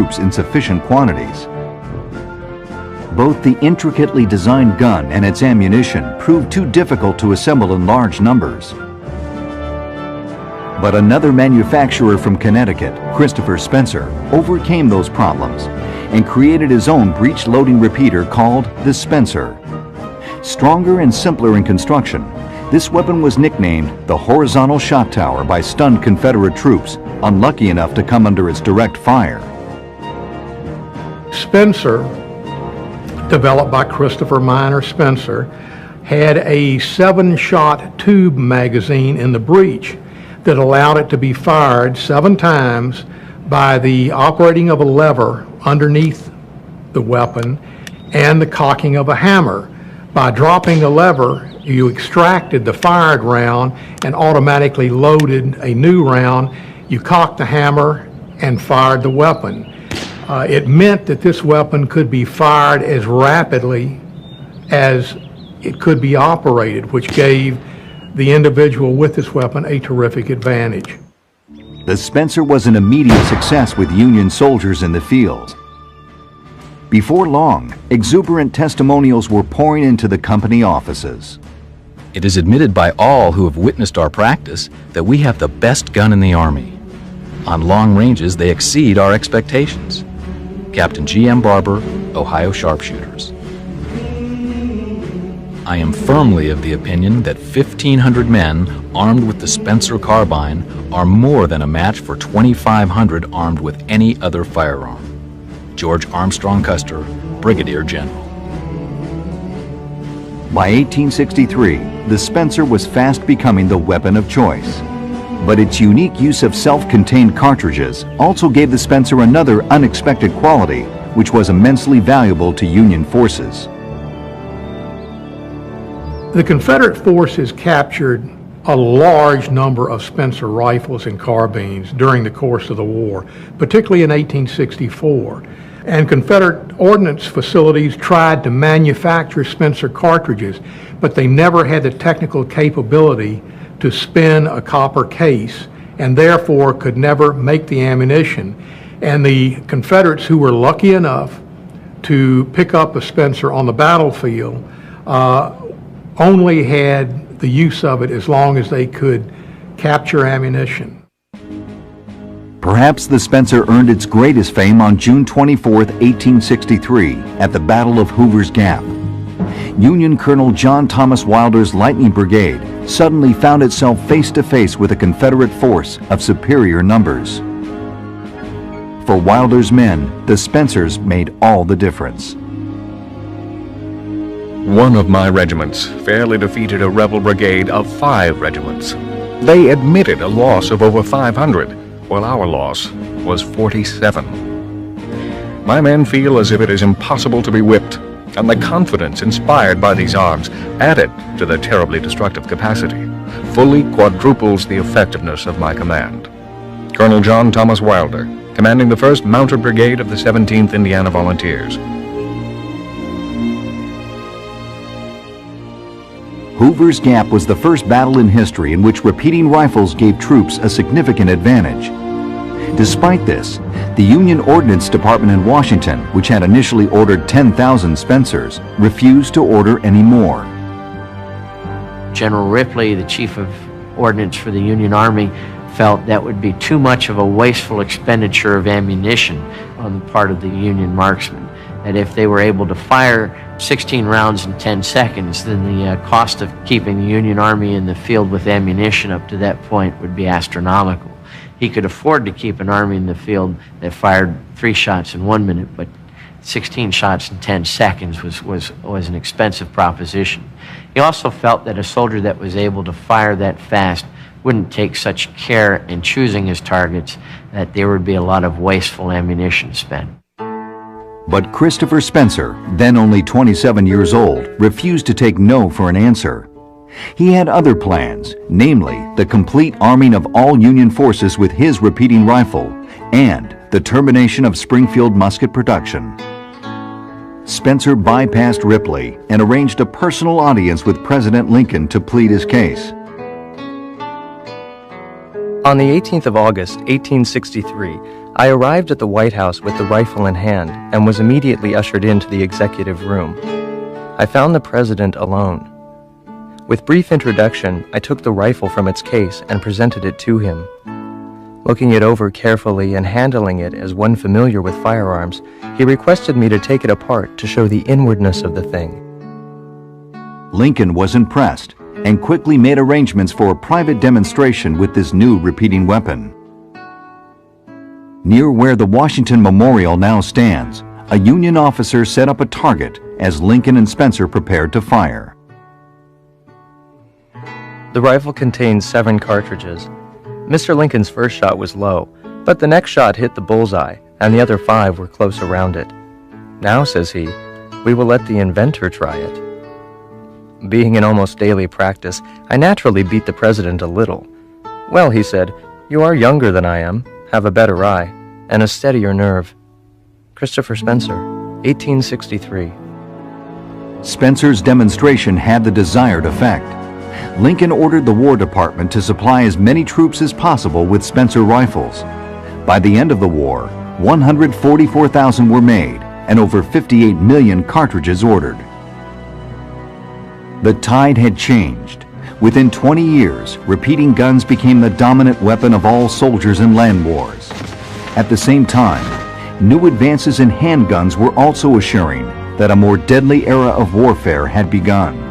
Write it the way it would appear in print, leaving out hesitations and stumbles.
troops in sufficient quantities. Both the intricately designed gun and its ammunition proved too difficult to assemble in large numbers. But another manufacturer from Connecticut, Christopher Spencer, overcame those problems and created his own breech-loading repeater called the Spencer. Stronger and simpler in construction, this weapon was nicknamed the Horizontal Shot Tower by stunned Confederate troops, unlucky enough to come under its direct fire. Spencer, developed by Christopher Minor Spencer, had a 7-shot tube magazine in the breech that allowed it to be fired 7 times by the operating of a lever underneath the weapon and the cocking of a hammer. By dropping the lever, you extracted the fired round and automatically loaded a new round. You cocked the hammer and fired the weapon. It meant that this weapon could be fired as rapidly as it could be operated, which gave the individual with this weapon a terrific advantage. The Spencer was an immediate success with Union soldiers in the field. Before long, exuberant testimonials were pouring into the company offices. It is admitted by all who have witnessed our practice that we have the best gun in the Army. On long ranges, they exceed our expectations. Captain G.M. Barber, Ohio Sharpshooters. I am firmly of the opinion that 1,500 men armed with the Spencer carbine are more than a match for 2,500 armed with any other firearm. George Armstrong Custer, Brigadier General. By 1863, the Spencer was fast becoming the weapon of choice. But its unique use of self-contained cartridges also gave the Spencer another unexpected quality, which was immensely valuable to Union forces. The Confederate forces captured a large number of Spencer rifles and carbines during the course of the war, particularly in 1864. And Confederate ordnance facilities tried to manufacture Spencer cartridges, but they never had the technical capability to spin a copper case and therefore could never make the ammunition. And the Confederates who were lucky enough to pick up a Spencer on the battlefield only had the use of it as long as they could capture ammunition. Perhaps the Spencer earned its greatest fame on June 24, 1863, at the Battle of Hoover's Gap. Union Colonel John Thomas Wilder's Lightning Brigade suddenly found itself face-to-face with a Confederate force of superior numbers. For Wilder's men, the Spencers made all the difference. One of my regiments fairly defeated a rebel brigade of 5 regiments. They admitted a loss of over 500, while our loss was 47. My men feel as if it is impossible to be whipped, and the confidence inspired by these arms, added to their terribly destructive capacity, fully quadruples the effectiveness of my command. Colonel John Thomas Wilder, commanding the 1st Mounted Brigade of the 17th Indiana Volunteers. Hoover's Gap was the first battle in history in which repeating rifles gave troops a significant advantage. Despite this, the Union Ordnance Department in Washington, which had initially ordered 10,000 Spencers, refused to order any more. General Ripley, the Chief of Ordnance for the Union Army, felt that would be too much of a wasteful expenditure of ammunition on the part of the Union marksmen. That if they were able to fire 16 rounds in 10 seconds, then the cost of keeping the Union Army in the field with ammunition up to that point would be astronomical. He could afford to keep an army in the field that fired 3 shots in 1 minute, but 16 shots in 10 seconds was an expensive proposition. He also felt that a soldier that was able to fire that fast wouldn't take such care in choosing his targets that there would be a lot of wasteful ammunition spent. But Christopher Spencer, then only 27 years old, refused to take no for an answer. He had other plans, namely the complete arming of all Union forces with his repeating rifle and the termination of Springfield musket production. Spencer bypassed Ripley and arranged a personal audience with President Lincoln to plead his case. On the 18th of August, 1863, I arrived at the White House with the rifle in hand and was immediately ushered into the executive room. I found the president alone. With brief introduction, I took the rifle from its case and presented it to him. Looking it over carefully and handling it as one familiar with firearms, he requested me to take it apart to show the inwardness of the thing. Lincoln was impressed and quickly made arrangements for a private demonstration with this new repeating weapon. Near where the Washington Memorial now stands, a Union officer set up a target as Lincoln and Spencer prepared to fire. The rifle contained 7 cartridges. Mr. Lincoln's first shot was low, but the next shot hit the bullseye, and the other 5 were close around it. Now, says he, we will let the inventor try it. Being in almost daily practice, I naturally beat the president a little. Well, he said, you are younger than I am, have a better eye, and a steadier nerve. Christopher Spencer, 1863. Spencer's demonstration had the desired effect. Lincoln ordered the War Department to supply as many troops as possible with Spencer rifles. By the end of the war, 144,000 were made and over 58 million cartridges ordered. The tide had changed. Within 20 years, repeating guns became the dominant weapon of all soldiers in land wars. At the same time, new advances in handguns were also assuring that a more deadly era of warfare had begun.